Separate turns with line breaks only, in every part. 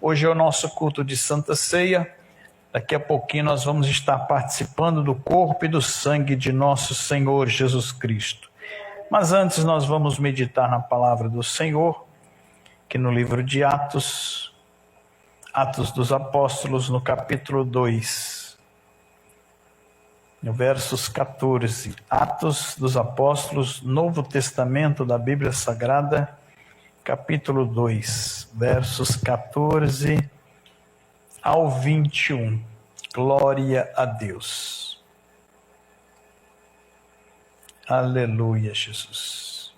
Hoje é o nosso culto de Santa Ceia. Daqui a pouquinho nós vamos estar participando do corpo e do sangue de nosso Senhor Jesus Cristo. Mas antes nós vamos meditar na palavra do Senhor, que no livro de Atos dos Apóstolos, no capítulo 2, no versos 14. Atos dos Apóstolos, Novo Testamento da Bíblia Sagrada, capítulo 2, versos 14 ao 21. Glória a Deus. Aleluia, Jesus.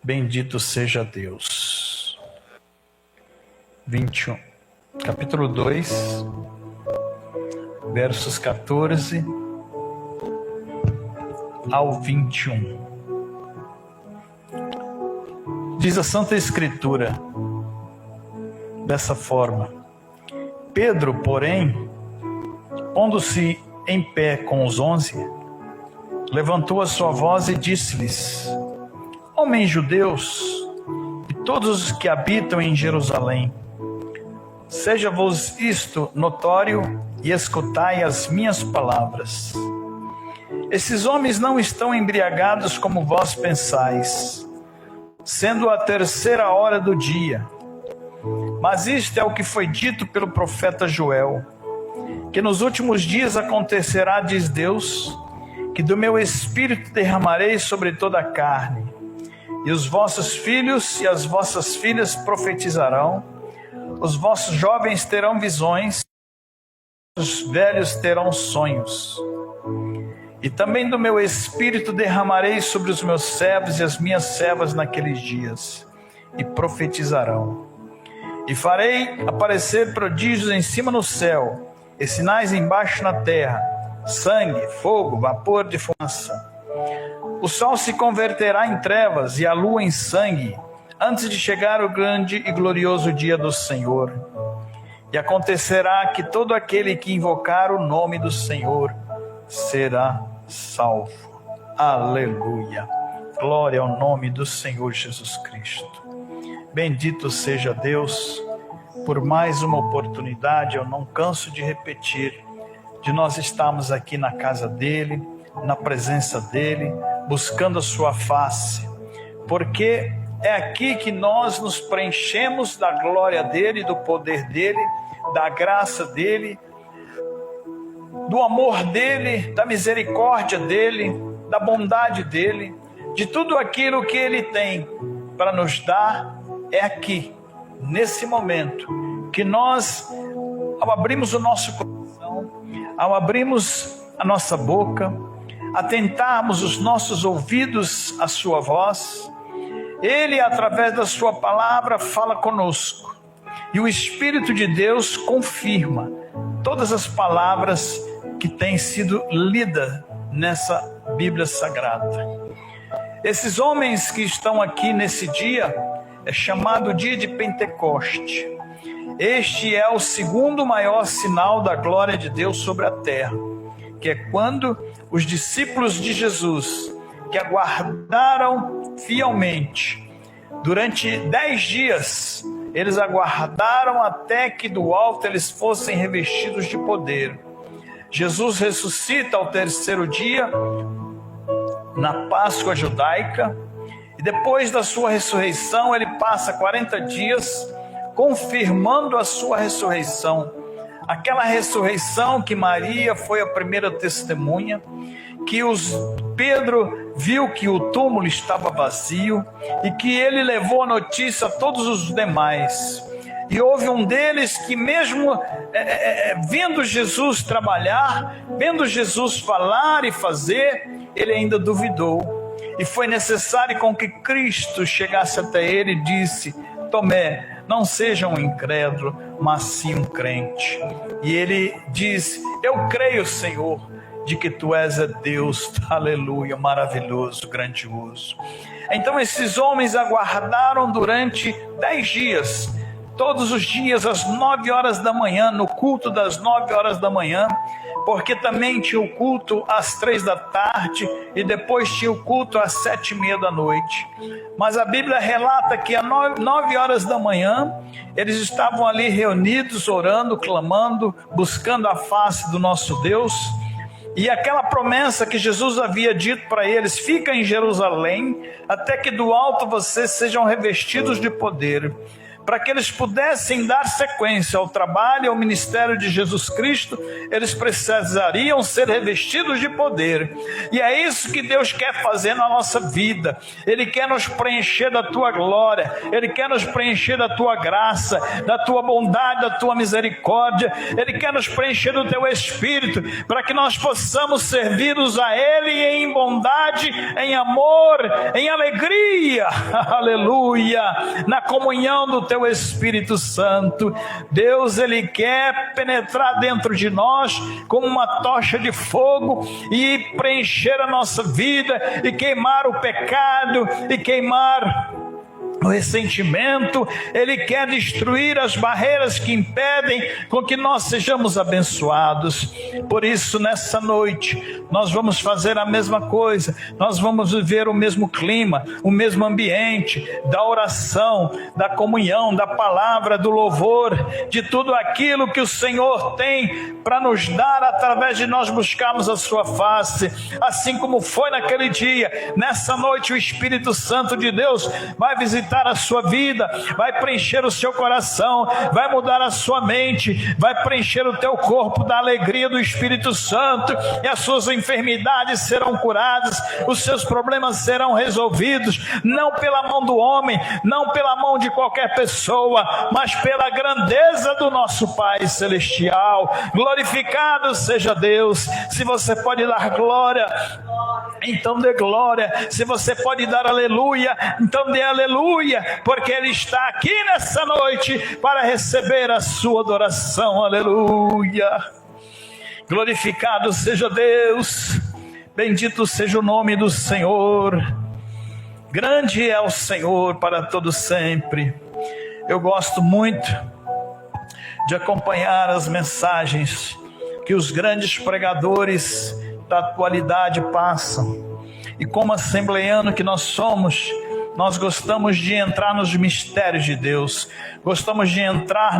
Bendito seja Deus. 21. Capítulo 2, versos 14 ao 21. Diz a Santa Escritura dessa forma: Pedro, porém, pondo-se em pé com os 11, levantou a sua voz e disse-lhes: Homens judeus e todos os que habitam em Jerusalém, seja-vos isto notório e escutai as minhas palavras. Esses homens não estão embriagados como vós pensais, sendo a 3ª hora do dia. Mas isto é o que foi dito pelo profeta Joel, que nos últimos dias acontecerá, diz Deus, que do meu espírito derramarei sobre toda a carne, e os vossos filhos e as vossas filhas profetizarão, os vossos jovens terão visões, os velhos terão sonhos. E também do meu espírito derramarei sobre os meus servos e as minhas servas naqueles dias, e profetizarão. E farei aparecer prodígios em cima no céu, e sinais embaixo na terra, sangue, fogo, vapor de fumaça. O sol se converterá em trevas e a lua em sangue, antes de chegar o grande e glorioso dia do Senhor. E acontecerá que todo aquele que invocar o nome do Senhor será salvo. Aleluia. Glória ao nome do Senhor Jesus Cristo. Bendito seja Deus por mais uma oportunidade, eu não canso de repetir, de nós estarmos aqui na casa dele, na presença dele, buscando a sua face, porque é aqui que nós nos preenchemos da glória dele, do poder dele, da graça dele, do amor dele, da misericórdia dele, da bondade dele, de tudo aquilo que ele tem para nos dar. É aqui, nesse momento, que nós, ao abrirmos o nosso coração, ao abrirmos a nossa boca, atentarmos os nossos ouvidos à sua voz, ele, através da sua palavra, fala conosco. E o Espírito de Deus confirma todas as palavras que têm sido lidas nessa Bíblia Sagrada. Esses homens que estão aqui nesse dia, é chamado dia de Pentecoste. Este é o segundo maior sinal da glória de Deus sobre a terra, que é quando os discípulos de Jesus, que aguardaram fielmente, durante 10 dias, eles aguardaram até que do alto eles fossem revestidos de poder. Jesus ressuscita ao 3º dia, na Páscoa judaica, e depois da sua ressurreição, ele passa 40 dias confirmando a sua ressurreição. Aquela ressurreição que Maria foi a primeira testemunha, que Pedro viu que o túmulo estava vazio e que ele levou a notícia a todos os demais. E houve um deles que mesmo vendo Jesus trabalhar, vendo Jesus falar e fazer, ele ainda duvidou. E foi necessário com que Cristo chegasse até ele e disse: Tomé, não seja um incrédulo, mas sim um crente. E ele diz: eu creio, Senhor, de que tu és Deus, aleluia, maravilhoso, grandioso. Então esses homens aguardaram durante 10 dias, todos os dias às 9 horas da manhã, no culto das 9 horas da manhã, porque também tinha o culto às 3 da tarde e depois tinha o culto às 7:30 da noite. Mas a Bíblia relata que às 9 horas da manhã eles estavam ali reunidos, orando, clamando, buscando a face do nosso Deus. E aquela promessa que Jesus havia dito para eles: fica em Jerusalém, até que do alto vocês sejam revestidos de poder, para que eles pudessem dar sequência ao trabalho e ao ministério de Jesus Cristo, eles precisariam ser revestidos de poder. E é isso que Deus quer fazer na nossa vida. Ele quer nos preencher da tua glória, Ele quer nos preencher da tua graça, da tua bondade, da tua misericórdia. Ele quer nos preencher do teu Espírito, para que nós possamos servir-nos a Ele em bondade, em amor, em alegria, aleluia, na comunhão do teu Espírito Santo. Deus, Ele quer penetrar dentro de nós como uma tocha de fogo e preencher a nossa vida e queimar o pecado e queimar o ressentimento. Ele quer destruir as barreiras que impedem com que nós sejamos abençoados. Por isso, nessa noite, nós vamos fazer a mesma coisa. Nós vamos viver o mesmo clima, o mesmo ambiente da oração, da comunhão, da palavra, do louvor, de tudo aquilo que o Senhor tem para nos dar através de nós buscarmos a sua face. Assim como foi naquele dia, nessa noite o Espírito Santo de Deus vai visitar a sua vida, vai preencher o seu coração, vai mudar a sua mente, vai preencher o teu corpo da alegria do Espírito Santo, e as suas enfermidades serão curadas, os seus problemas serão resolvidos, não pela mão do homem, não pela mão de qualquer pessoa, mas pela grandeza do nosso Pai Celestial. Glorificado seja Deus. Se você pode dar glória, então dê glória. Se você pode dar aleluia, então dê aleluia, porque Ele está aqui nessa noite para receber a sua adoração. Aleluia. Glorificado seja Deus, bendito seja o nome do Senhor. Grande é o Senhor para todo sempre. Eu gosto muito de acompanhar as mensagens que os grandes pregadores da atualidade passam. E como assembleiano que nós somos, nós gostamos de entrar nos mistérios de Deus, gostamos de entrar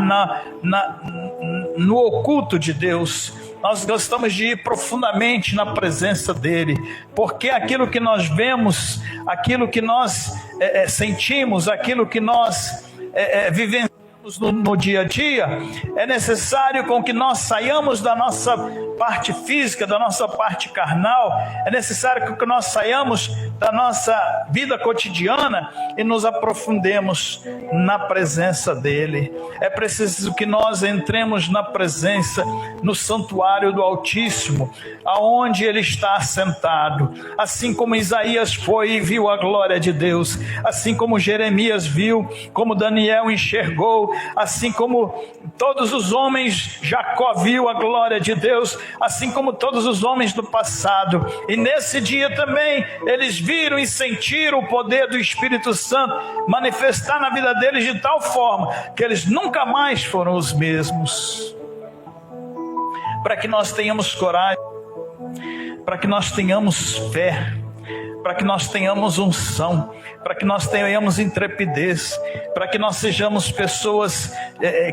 no oculto de Deus, nós gostamos de ir profundamente na presença dEle, porque aquilo que nós vemos, aquilo que nós sentimos, aquilo que nós vivenciamos no dia a dia, é necessário com que nós saiamos da nossa parte física, da nossa parte carnal, é necessário que nós saiamos da nossa vida cotidiana e nos aprofundemos na presença dEle. É preciso que nós entremos na presença, no santuário do Altíssimo, aonde Ele está assentado, assim como Isaías foi e viu a glória de Deus, assim como Jeremias viu, como Daniel enxergou, assim como todos os homens, Jacó viu a glória de Deus, assim como todos os homens do passado. E nesse dia também eles viram e sentiram o poder do Espírito Santo manifestar na vida deles de tal forma que eles nunca mais foram os mesmos. Para que nós tenhamos coragem, para que nós tenhamos fé, para que nós tenhamos unção, para que nós tenhamos intrepidez, para que nós sejamos pessoas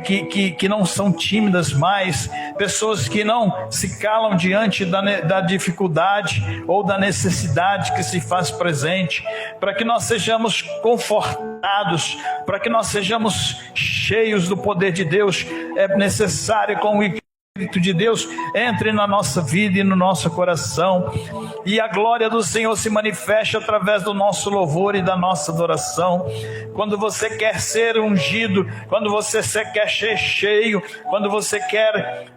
que não são tímidas mais, pessoas que não se calam diante da dificuldade ou da necessidade que se faz presente, para que nós sejamos confortados, para que nós sejamos cheios do poder de Deus. É necessário com o Espírito de Deus entre na nossa vida e no nosso coração, e a glória do Senhor se manifesta através do nosso louvor e da nossa adoração. Quando você quer ser ungido, quando você quer ser cheio, quando você quer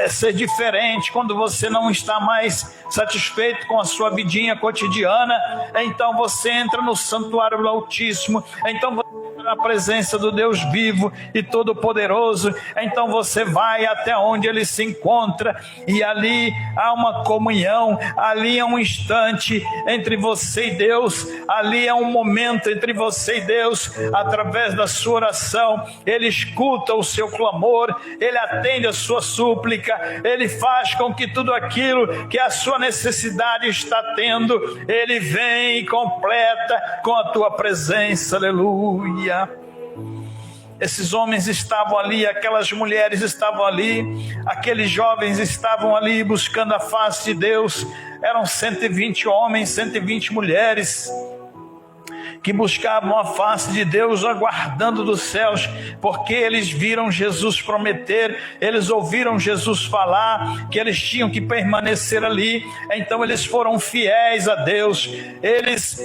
ser diferente, quando você não está mais satisfeito com a sua vidinha cotidiana, então você entra no santuário do Altíssimo, então você entra na presença do Deus vivo e todo-poderoso. Então você vai até onde ele se encontra, e ali há uma comunhão, ali é um instante entre você e Deus, ali é um momento entre você e Deus. Através da sua oração, ele escuta o seu clamor, ele atende a sua súplica, ele faz com que tudo aquilo que a sua necessidade está tendo, ele vem e completa com a tua presença. Aleluia. Esses homens estavam ali, aquelas mulheres estavam ali, aqueles jovens estavam ali buscando a face de Deus. Eram 120 homens, 120 mulheres que buscavam a face de Deus, aguardando dos céus, porque eles viram Jesus prometer, eles ouviram Jesus falar que eles tinham que permanecer ali. Então eles foram fiéis a Deus, eles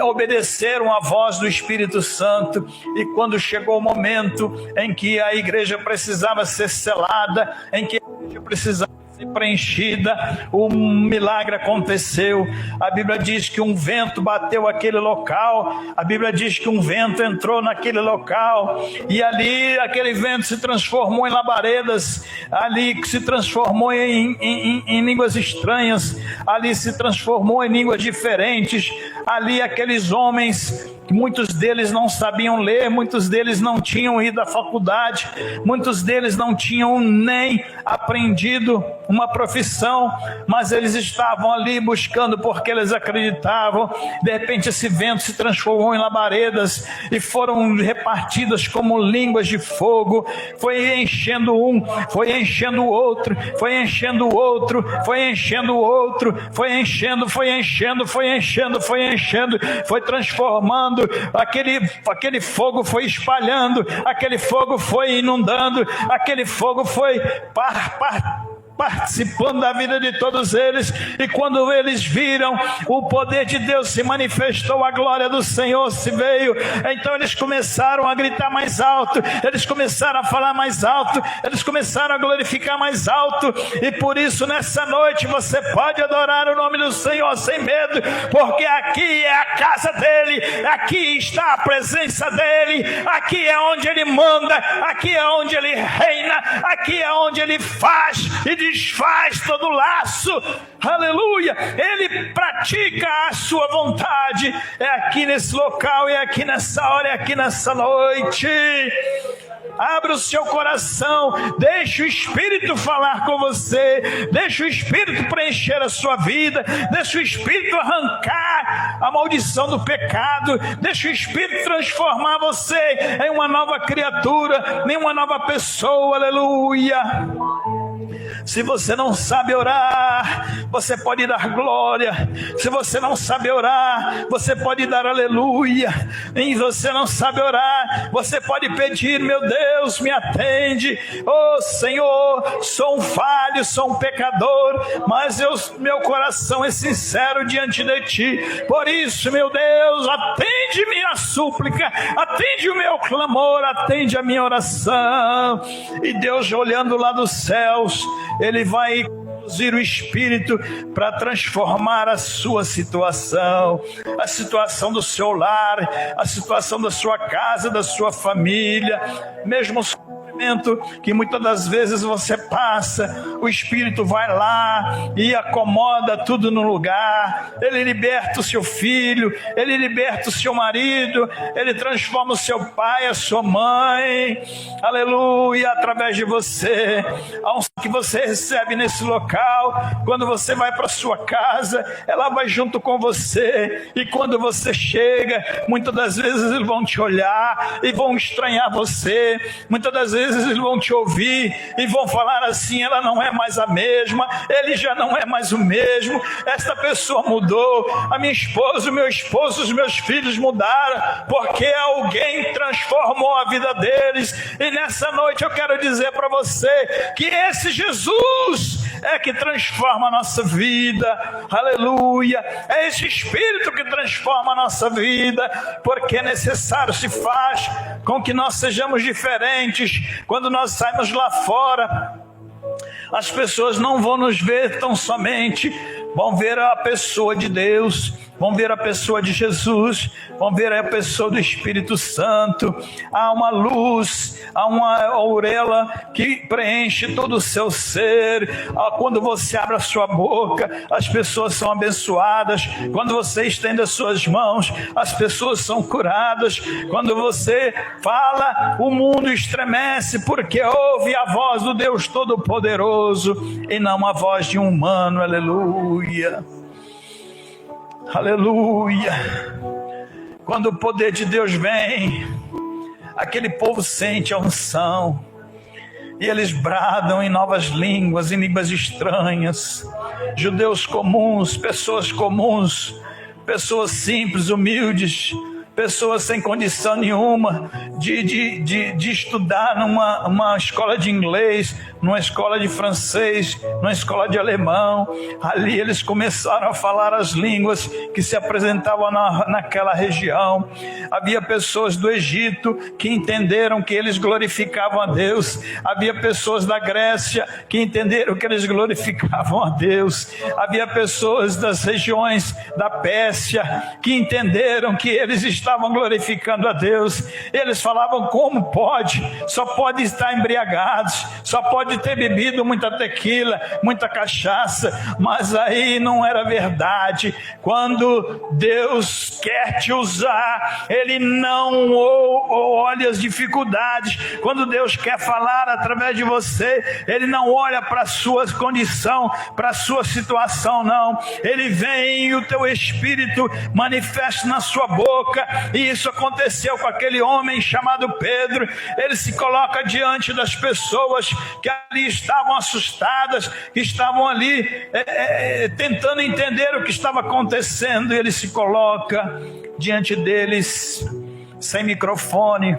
obedeceram à voz do Espírito Santo, e quando chegou o momento em que a igreja precisava ser selada, em que a igreja precisava preenchida, o milagre aconteceu. A Bíblia diz que um vento bateu aquele local, a Bíblia diz que um vento entrou naquele local, e ali aquele vento se transformou em labaredas, ali se transformou em línguas estranhas, ali se transformou em línguas diferentes. Ali aqueles homens, muitos deles não sabiam ler, muitos deles não tinham ido à faculdade, muitos deles não tinham nem aprendido uma profissão, mas eles estavam ali buscando porque eles acreditavam. De repente esse vento se transformou em labaredas e foram repartidas como línguas de fogo, foi enchendo um, foi enchendo o outro, foi enchendo o outro, foi enchendo o outro, foi enchendo, foi enchendo, foi enchendo, foi enchendo, foi transformando. Aquele fogo foi espalhando, aquele fogo foi inundando, aquele fogo foi participando da vida de todos eles. E quando eles viram, o poder de Deus se manifestou, a glória do Senhor se veio. Então eles começaram a gritar mais alto, eles começaram a falar mais alto, eles começaram a glorificar mais alto. E por isso nessa noite você pode adorar o nome do Senhor sem medo, porque aqui é a casa dele, aqui está a presença dele, aqui é onde ele manda, aqui é onde ele reina, aqui é onde ele faz e desfaz todo laço. Aleluia. Ele pratica a sua vontade. É aqui nesse local, é aqui nessa hora, é aqui nessa noite. Abra o seu coração, deixe o Espírito falar com você, deixe o Espírito preencher a sua vida, deixe o Espírito arrancar a maldição do pecado, deixe o Espírito transformar você em uma nova criatura, em uma nova pessoa. Aleluia. Se você não sabe orar, você pode dar glória. Se você não sabe orar, você pode dar aleluia. E se você não sabe orar, você pode pedir: meu Deus, me atende. Oh Senhor, sou um falho, sou um pecador, mas meu coração é sincero diante de Ti. Por isso, meu Deus, atende minha súplica, atende o meu clamor, atende a minha oração. E Deus, olhando lá dos céus, Ele vai conduzir o Espírito para transformar a sua situação, a situação do seu lar, a situação da sua casa, da sua família, mesmo o sofrimento que muitas das vezes você passa. O Espírito vai lá e acomoda tudo no lugar. Ele liberta o seu filho, ele liberta o seu marido, ele transforma o seu pai, a sua mãe. Aleluia, através de você. A unção que você recebe nesse local, quando você vai para sua casa, ela vai junto com você. E quando você chega, muitas das vezes eles vão te olhar e vão estranhar você. Muitas das vezes eles vão te ouvir e vão falar assim: ela não é mais a mesma, ele já não é mais o mesmo, esta pessoa mudou, a minha esposa, o meu esposo, os meus filhos mudaram, porque alguém transformou a vida deles. E nessa noite eu quero dizer para você que esse Jesus é que transforma a nossa vida. Aleluia. É esse Espírito que transforma a nossa vida, porque é necessário, se faz com que nós sejamos diferentes. Quando nós saímos lá fora, as pessoas não vão nos ver tão somente, vão ver a pessoa de Deus. vão ver a pessoa de Jesus, vão ver a pessoa do Espírito Santo. Há uma luz, há uma auréola que preenche todo o seu ser. Quando você abre a sua boca, as pessoas são abençoadas. Quando você estende as suas mãos, as pessoas são curadas. Quando você fala, o mundo estremece, porque ouve a voz do Deus Todo-Poderoso e não a voz de um humano. Aleluia, aleluia. Quando o poder de Deus vem, aquele povo sente a unção e eles bradam em novas línguas, em línguas estranhas. Judeus comuns, pessoas simples, humildes, pessoas sem condição nenhuma de estudar numa escola de inglês, numa escola de francês, numa escola de alemão. Ali eles começaram a falar as línguas que se apresentavam naquela região. Havia pessoas do Egito que entenderam que eles glorificavam a Deus. Havia pessoas da Grécia que entenderam que eles glorificavam a Deus. Havia pessoas das regiões da Pérsia que entenderam que eles estavam glorificando a Deus. Eles falavam: como pode? Só pode estar embriagados, só pode ter bebido muita tequila, muita cachaça. Mas aí não era verdade. Quando Deus quer te usar, Ele não olha as dificuldades. Quando Deus quer falar através de você, Ele não olha para a sua condição, para a sua situação, não. Ele vem e o teu Espírito manifesta na sua boca. E isso aconteceu com aquele homem chamado Pedro. Ele se coloca diante das pessoas que ali estavam assustadas, que estavam ali tentando entender o que estava acontecendo. E ele se coloca diante deles, sem microfone,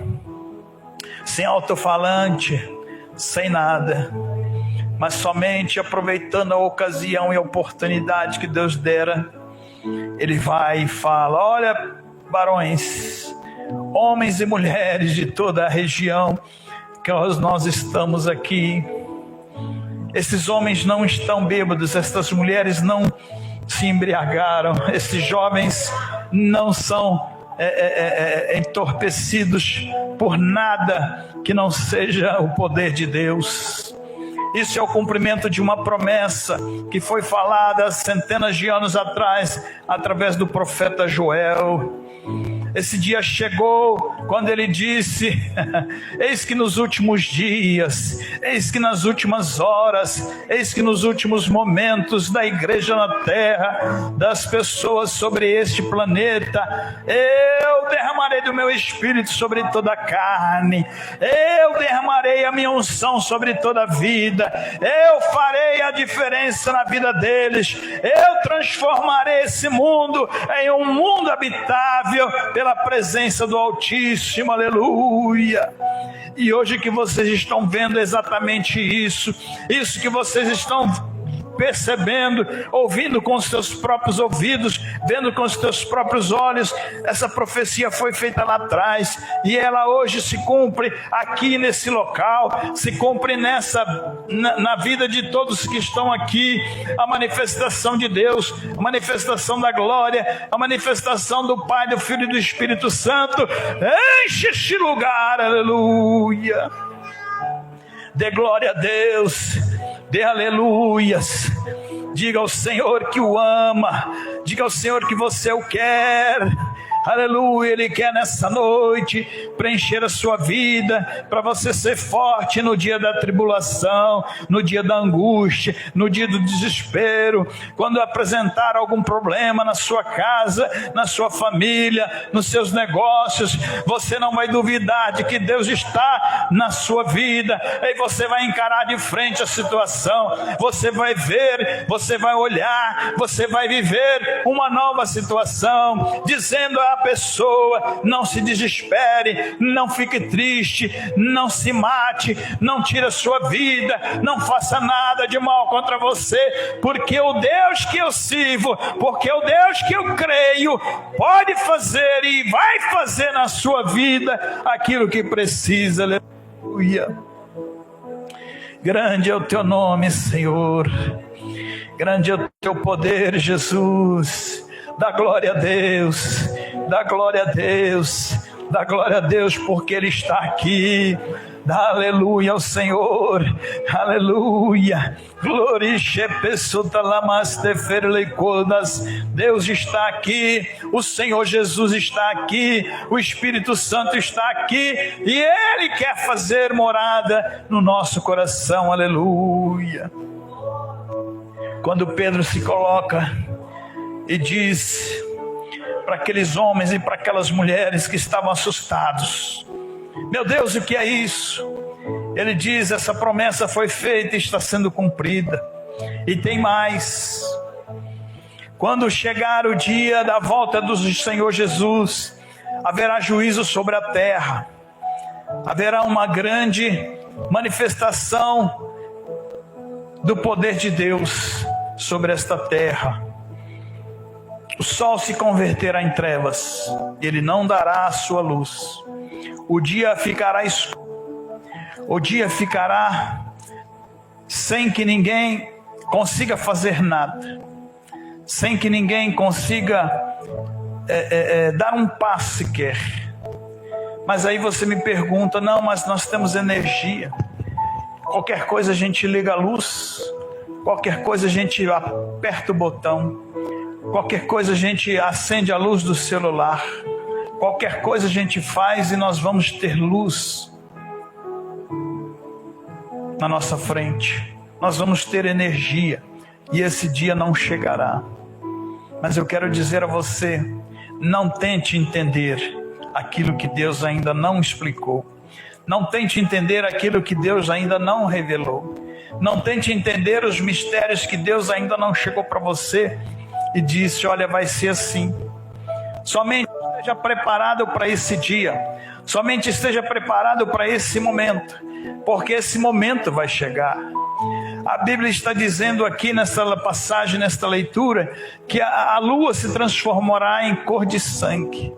sem alto-falante, sem nada, mas somente aproveitando a ocasião e a oportunidade que Deus dera. Ele vai e fala: olha, varões, homens e mulheres de toda a região que nós estamos aqui, esses homens não estão bêbados, essas mulheres não se embriagaram, esses jovens não são entorpecidos por nada que não seja o poder de Deus. Isso é o cumprimento de uma promessa que foi falada há centenas de anos atrás, através do profeta Joel. Esse dia chegou quando ele disse: eis que nos últimos dias, eis que nas últimas horas, eis que nos últimos momentos da igreja na terra, das pessoas sobre este planeta, eu derramarei do meu espírito sobre toda a carne, eu derramarei a minha unção sobre toda a vida, eu farei a diferença na vida deles, eu transformarei esse mundo em um mundo habitável pela presença do Altíssimo. Aleluia. E hoje que vocês estão vendo exatamente isso que vocês estão percebendo, ouvindo com os seus próprios ouvidos, vendo com os seus próprios olhos, essa profecia foi feita lá atrás, e ela hoje se cumpre aqui nesse local, se cumpre na vida de todos que estão aqui. A manifestação de Deus, a manifestação da glória, a manifestação do Pai, do Filho e do Espírito Santo enche este lugar. Aleluia. Dê glória a Deus, dê aleluias, diga ao Senhor que o ama, diga ao Senhor que você o quer. Aleluia. Ele quer nessa noite preencher a sua vida, para você ser forte no dia da tribulação, no dia da angústia, no dia do desespero. Quando apresentar algum problema na sua casa, na sua família, nos seus negócios, você não vai duvidar de que Deus está na sua vida, e você vai encarar de frente a situação. Você vai ver, você vai olhar, você vai viver uma nova situação, dizendo a pessoa: não se desespere, não fique triste, não se mate, não tire a sua vida, não faça nada de mal contra você, porque o Deus que eu sirvo, porque o Deus que eu creio, pode fazer e vai fazer na sua vida aquilo que precisa. Aleluia. Grande é o teu nome, Senhor, grande é o teu poder, Jesus. Dá glória a Deus, dá glória a Deus, dá glória a Deus, porque Ele está aqui. Dá aleluia ao Senhor, aleluia. Deus está aqui, o Senhor Jesus está aqui, o Espírito Santo está aqui e Ele quer fazer morada no nosso coração, aleluia. Quando Pedro se coloca e diz para aqueles homens e para aquelas mulheres que estavam assustados: meu Deus, o que é isso? Ele diz: essa promessa foi feita e está sendo cumprida. E tem mais. Quando chegar o dia da volta do Senhor Jesus, haverá juízo sobre a terra. Haverá uma grande manifestação do poder de Deus sobre esta terra. O sol se converterá em trevas, ele não dará a sua luz. O dia ficará escuro, o dia ficará sem que ninguém consiga fazer nada, sem que ninguém consiga dar um passo sequer. Mas aí você me pergunta: não, mas nós temos energia, qualquer coisa a gente liga a luz, qualquer coisa a gente aperta o botão, qualquer coisa a gente acende a luz do celular, qualquer coisa a gente faz e nós vamos ter luz na nossa frente. Nós vamos ter energia e esse dia não chegará. Mas eu quero dizer a você: não tente entender aquilo que Deus ainda não explicou. Não tente entender aquilo que Deus ainda não revelou. Não tente entender os mistérios que Deus ainda não chegou para você e disse: olha, vai ser assim. Somente esteja preparado para esse dia. Somente esteja preparado para esse momento, porque esse momento vai chegar. A Bíblia está dizendo aqui nessa passagem, nesta leitura, que a lua se transformará em cor de sangue.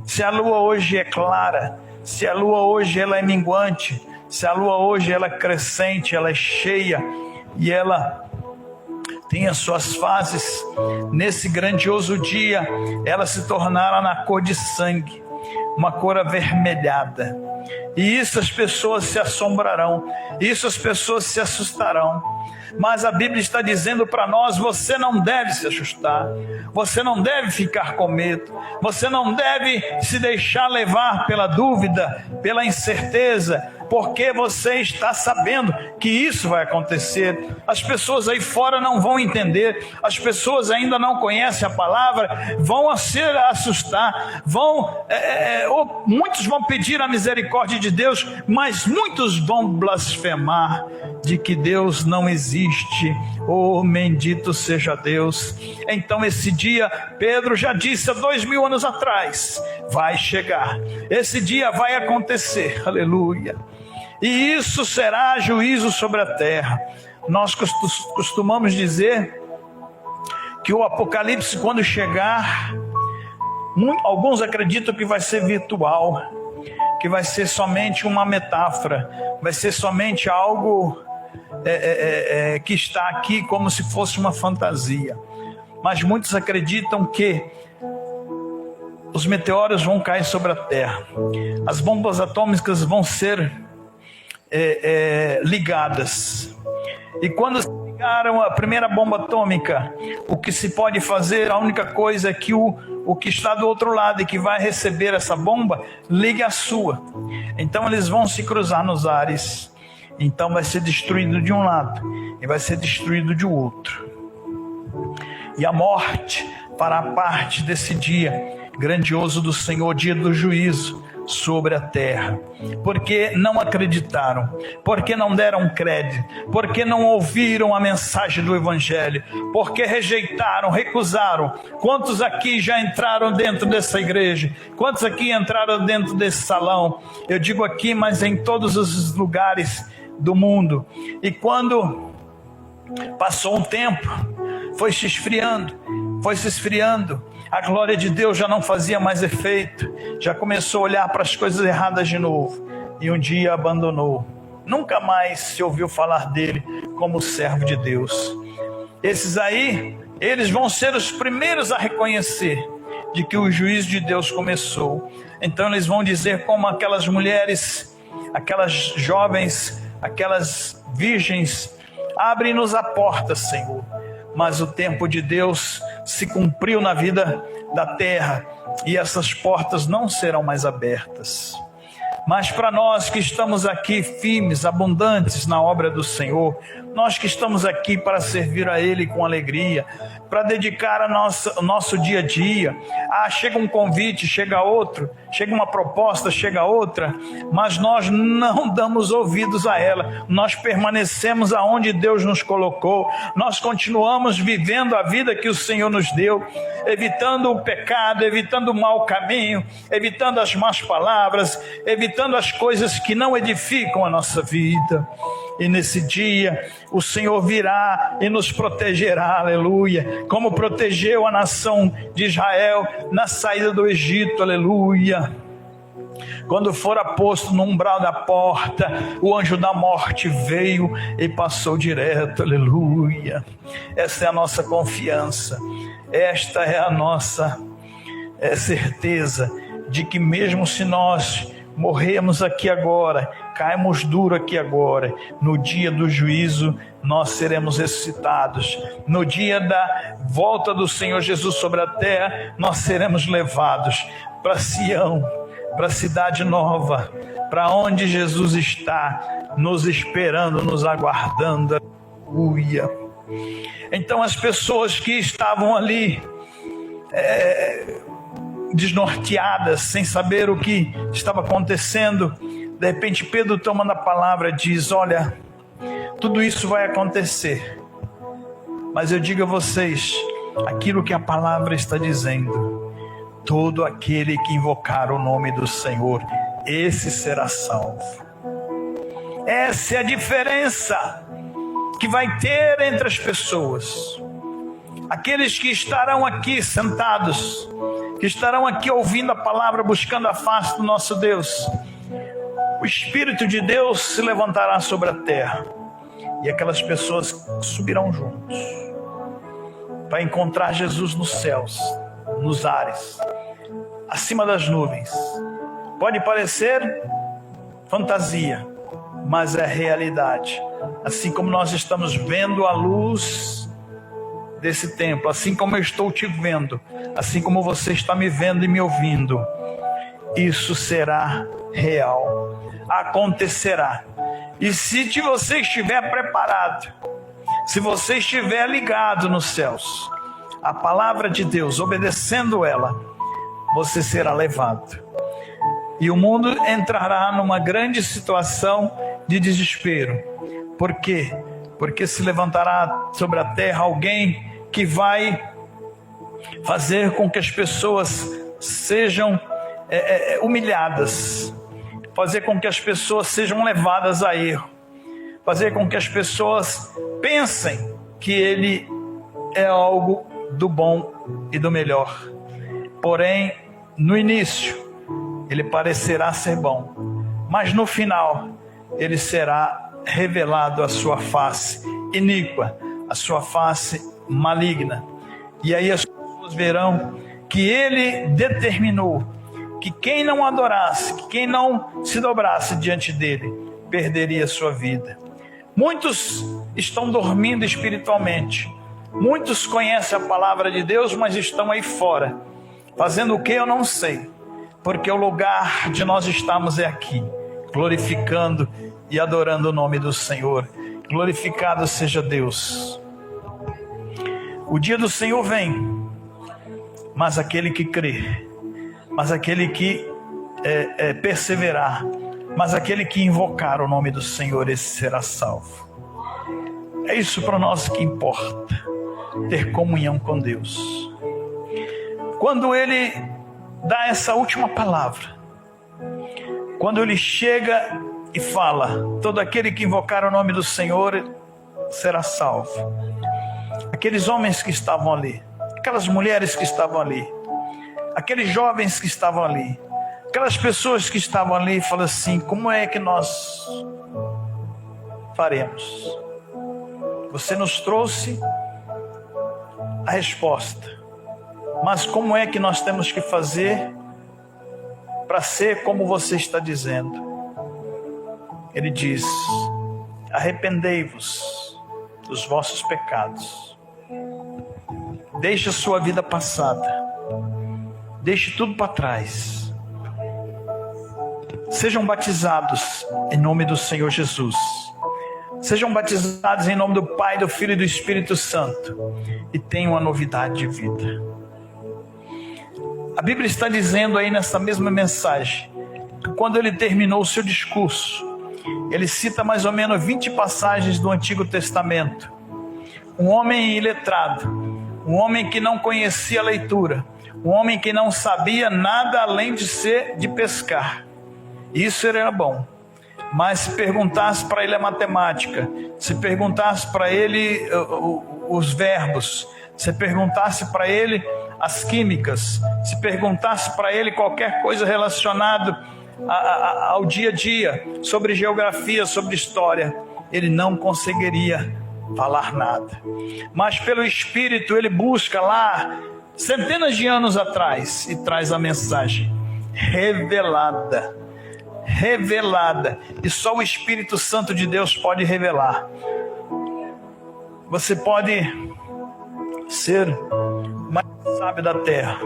Se a lua hoje é clara, se a lua hoje ela é minguante, se a lua hoje ela é crescente, ela é cheia e ela tem as suas fases, nesse grandioso dia ela se tornará na cor de sangue, uma cor avermelhada. E isso as pessoas se assombrarão, isso as pessoas se assustarão. Mas a Bíblia está dizendo para nós: você não deve se assustar, você não deve ficar com medo, você não deve se deixar levar pela dúvida, pela incerteza, porque você está sabendo que isso vai acontecer. As pessoas aí fora não vão entender, as pessoas ainda não conhecem a palavra, vão se assustar, muitos vão pedir a misericórdia de Deus, mas muitos vão blasfemar de que Deus não existe. Oh, bendito seja Deus. Então esse dia, Pedro já disse há 2000 anos atrás, vai chegar, esse dia vai acontecer, aleluia. E isso será juízo sobre a terra. Nós costumamos dizer que o Apocalipse, quando chegar, alguns acreditam que vai ser virtual, que vai ser somente uma metáfora, vai ser somente algo que está aqui como se fosse uma fantasia. Mas muitos acreditam que os meteoros vão cair sobre a terra, as bombas atômicas vão ser ligadas, e quando se ligaram a primeira bomba atômica, o que se pode fazer, a única coisa é que o que está do outro lado e que vai receber essa bomba ligue a sua. Então eles vão se cruzar nos ares. Então vai ser destruído de um lado e vai ser destruído de outro. E a morte fará parte desse dia grandioso do Senhor, dia do juízo sobre a terra. Porque não acreditaram, porque não deram crédito, porque não ouviram a mensagem do Evangelho, porque rejeitaram, recusaram. Quantos aqui já entraram dentro dessa igreja? Quantos aqui entraram dentro desse salão? Eu digo aqui, mas em todos os lugares do mundo. E quando passou um tempo, foi se esfriando, a glória de Deus já não fazia mais efeito, já começou a olhar para as coisas erradas de novo, e um dia abandonou. Nunca mais se ouviu falar dele como servo de Deus. Esses aí Eles vão ser os primeiros a reconhecer de que o juízo de Deus começou. Então eles vão dizer como aquelas mulheres, aquelas jovens, aquelas virgens: abre-nos a porta, Senhor. Mas o tempo de Deus se cumpriu na vida da terra e essas portas não serão mais abertas. Mas para nós que estamos aqui firmes, abundantes na obra do Senhor, nós que estamos aqui para servir a Ele com alegria, para dedicar o nosso dia a dia. Chega um convite, chega outro, chega uma proposta, chega outra, mas nós não damos ouvidos a ela. Nós permanecemos aonde Deus nos colocou. Nós continuamos vivendo a vida que o Senhor nos deu, evitando o pecado, evitando o mau caminho, evitando as más palavras, evitando as coisas que não edificam a nossa vida. E nesse dia o Senhor virá e nos protegerá, aleluia, como protegeu a nação de Israel na saída do Egito, aleluia. Quando fora posto no umbral da porta, o anjo da morte veio e passou direto, aleluia. Essa é a nossa confiança, esta é a nossa certeza de que mesmo se nós morremos aqui agora, caímos duro aqui agora, no dia do juízo nós seremos ressuscitados. No dia da volta do Senhor Jesus sobre a terra, nós seremos levados para Sião, para a cidade nova, para onde Jesus está nos esperando, nos aguardando. Aleluia. Então as pessoas que estavam ali desnorteadas, sem saber o que estava acontecendo, de repente Pedro, tomando a palavra, diz: olha, tudo isso vai acontecer, mas eu digo a vocês aquilo que a palavra está dizendo: todo aquele que invocar o nome do Senhor, esse será salvo. Essa é a diferença que vai ter entre as pessoas. Aqueles que estarão aqui sentados, que estarão aqui ouvindo a palavra, buscando a face do nosso Deus, o Espírito de Deus se levantará sobre a terra e aquelas pessoas subirão juntos para encontrar Jesus nos céus, nos ares, acima das nuvens. Pode parecer fantasia, mas é realidade. Assim como nós estamos vendo a luz desse templo, assim como eu estou te vendo, assim como você está me vendo e me ouvindo, isso será real, acontecerá. E se você estiver preparado, se você estiver ligado nos céus, a palavra de Deus, obedecendo ela, você será levado. E o mundo entrará numa grande situação de desespero. Por quê? Porque se levantará sobre a terra alguém que vai fazer com que as pessoas sejam humilhadas, fazer com que as pessoas sejam levadas a erro, fazer com que as pessoas pensem que ele é algo do bom e do melhor. Porém, no início, ele parecerá ser bom, mas no final, ele será revelado a sua face iníqua, a sua face maligna. E aí as pessoas verão que ele determinou que quem não adorasse, que quem não se dobrasse diante dele, perderia sua vida. Muitos estão dormindo espiritualmente. Muitos conhecem a palavra de Deus, mas estão aí fora, fazendo o que eu não sei, porque o lugar de nós estamos é aqui, glorificando e adorando o nome do Senhor. Glorificado seja Deus. O dia do Senhor vem, mas aquele que crê, mas aquele que perseverar, mas aquele que invocar o nome do Senhor, esse será salvo. É isso para nós que importa, ter comunhão com Deus. Quando ele dá essa última palavra, quando ele chega e fala: todo aquele que invocar o nome do Senhor será salvo. Aqueles homens que estavam ali, aquelas mulheres que estavam ali, aqueles jovens que estavam ali, aquelas pessoas que estavam ali, falam assim: como é que nós faremos? Você nos trouxe a resposta. Mas como é que nós temos que fazer para ser como você está dizendo? Ele diz: arrependei-vos dos vossos pecados. Deixe a sua vida passada. Deixe tudo para trás. Sejam batizados em nome do Senhor Jesus. Sejam batizados em nome do Pai, do Filho e do Espírito Santo. E tenham a novidade de vida. A Bíblia está dizendo aí nessa mesma mensagem, que quando ele terminou o seu discurso, ele cita mais ou menos 20 passagens do Antigo Testamento. Um homem iletrado, um homem que não conhecia a leitura, um homem que não sabia nada além de pescar. Isso era bom. Mas se perguntasse para ele a matemática, se perguntasse para ele os verbos, se perguntasse para ele as químicas, se perguntasse para ele qualquer coisa relacionada ao dia a dia, sobre geografia, sobre história, ele não conseguiria falar nada. Mas pelo Espírito ele busca lá, centenas de anos atrás, e traz a mensagem revelada, e só o Espírito Santo de Deus pode revelar. Você pode ser o mais sábio da terra,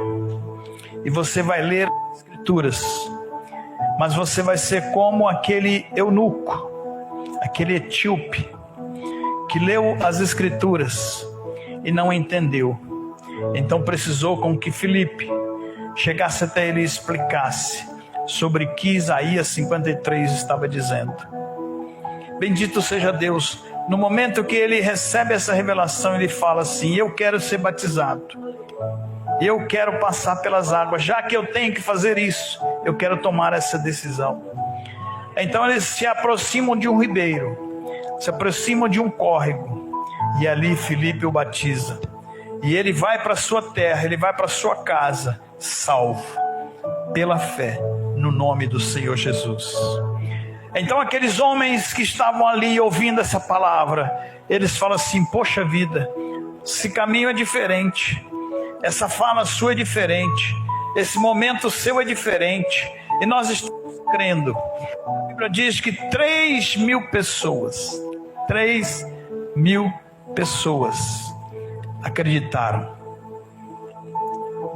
e você vai ler as Escrituras, mas você vai ser como aquele eunuco, aquele etíope, que leu as Escrituras e não entendeu. Então precisou com que Filipe chegasse até ele e explicasse sobre o que Isaías 53 estava dizendo. Bendito seja Deus. No momento que ele recebe essa revelação, ele fala assim: eu quero ser batizado, eu quero passar pelas águas. Já que eu tenho que fazer isso, eu quero tomar essa decisão. Então eles se aproximam de um ribeiro, se aproximam de um córrego, e ali Filipe o batiza, e ele vai para sua terra, ele vai para sua casa, salvo pela fé no nome do Senhor Jesus. Então aqueles homens que estavam ali ouvindo essa palavra, eles falam assim: poxa vida, esse caminho é diferente, essa fala sua é diferente, esse momento seu é diferente, e nós estamos crendo. A Bíblia diz que 3.000 pessoas acreditaram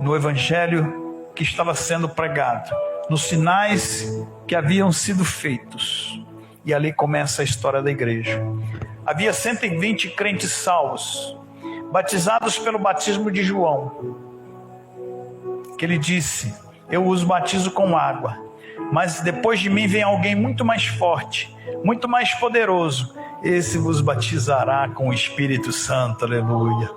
no Evangelho que estava sendo pregado, nos sinais que haviam sido feitos. E ali começa a história da igreja. Havia 120 crentes salvos, batizados pelo batismo de João, que ele disse: eu os batizo com água, mas depois de mim vem alguém muito mais forte, muito mais poderoso, esse vos batizará com o Espírito Santo. Aleluia.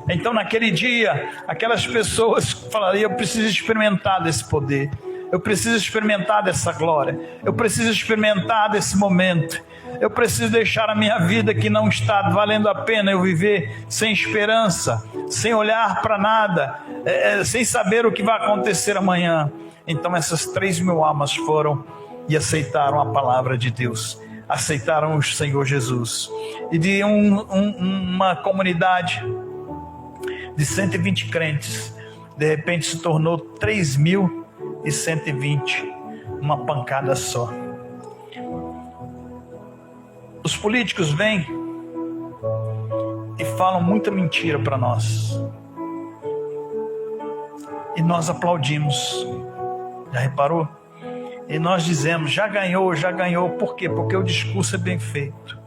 Então naquele dia, aquelas pessoas falariam: eu preciso experimentar desse poder, eu preciso experimentar dessa glória, eu preciso experimentar desse momento, eu preciso deixar a minha vida que não está valendo a pena eu viver sem esperança, sem olhar para nada, sem saber o que vai acontecer amanhã. Então essas 3.000 almas foram e aceitaram a palavra de Deus, aceitaram o Senhor Jesus. E de uma comunidade de 120 crentes, de repente se tornou 3.120, uma pancada só. Os políticos vêm e falam muita mentira para nós, e nós aplaudimos. Já reparou? E nós dizemos: já ganhou. Por quê? Porque o discurso é bem feito.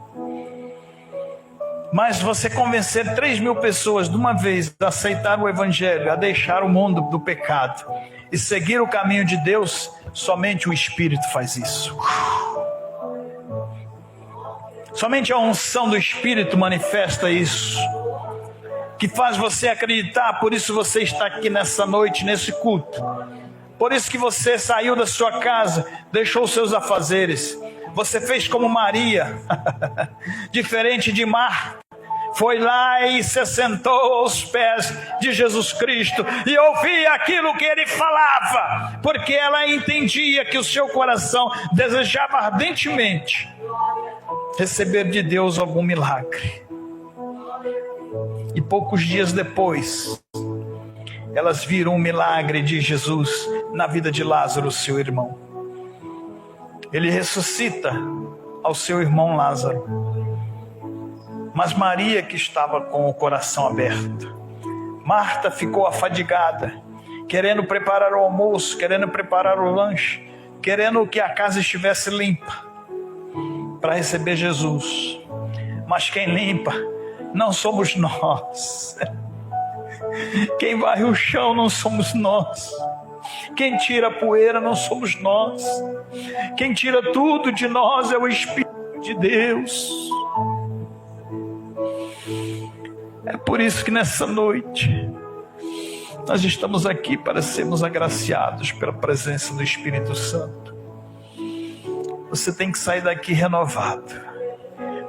Mas você convencer 3.000 pessoas de uma vez a aceitar o Evangelho, a deixar o mundo do pecado e seguir o caminho de Deus, somente o Espírito faz isso. Somente a unção do Espírito manifesta isso, que faz você acreditar. Por isso você está aqui nessa noite, nesse culto. Por isso que você saiu da sua casa, deixou os seus afazeres. Você fez como Maria, diferente de Marta. Foi lá e se sentou aos pés de Jesus Cristo e ouvia aquilo que ele falava, porque ela entendia que o seu coração desejava ardentemente receber de Deus algum milagre. E poucos dias depois, elas viram um milagre de Jesus na vida de Lázaro, seu irmão. Ele ressuscita ao seu irmão Lázaro. Mas Maria, que estava com o coração aberto, Marta ficou afadigada, querendo preparar o almoço, querendo preparar o lanche, querendo que a casa estivesse limpa para receber Jesus. Mas quem limpa não somos nós. Quem varre o chão não somos nós. Quem tira a poeira não somos nós. Quem tira tudo de nós é o Espírito de Deus. É por isso que nessa noite nós estamos aqui para sermos agraciados pela presença do Espírito Santo. Você tem que sair daqui renovado.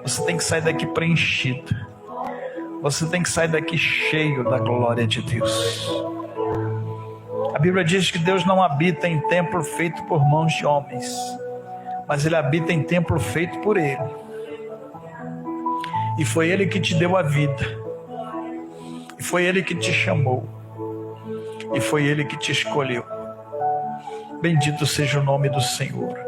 Você tem que sair daqui preenchido. Você tem que sair daqui cheio da glória de Deus. A Bíblia diz que Deus não habita em templo feito por mãos de homens, mas Ele habita em templo feito por Ele. E foi Ele que te deu a vida. E foi Ele que te chamou. E foi Ele que te escolheu. Bendito seja o nome do Senhor.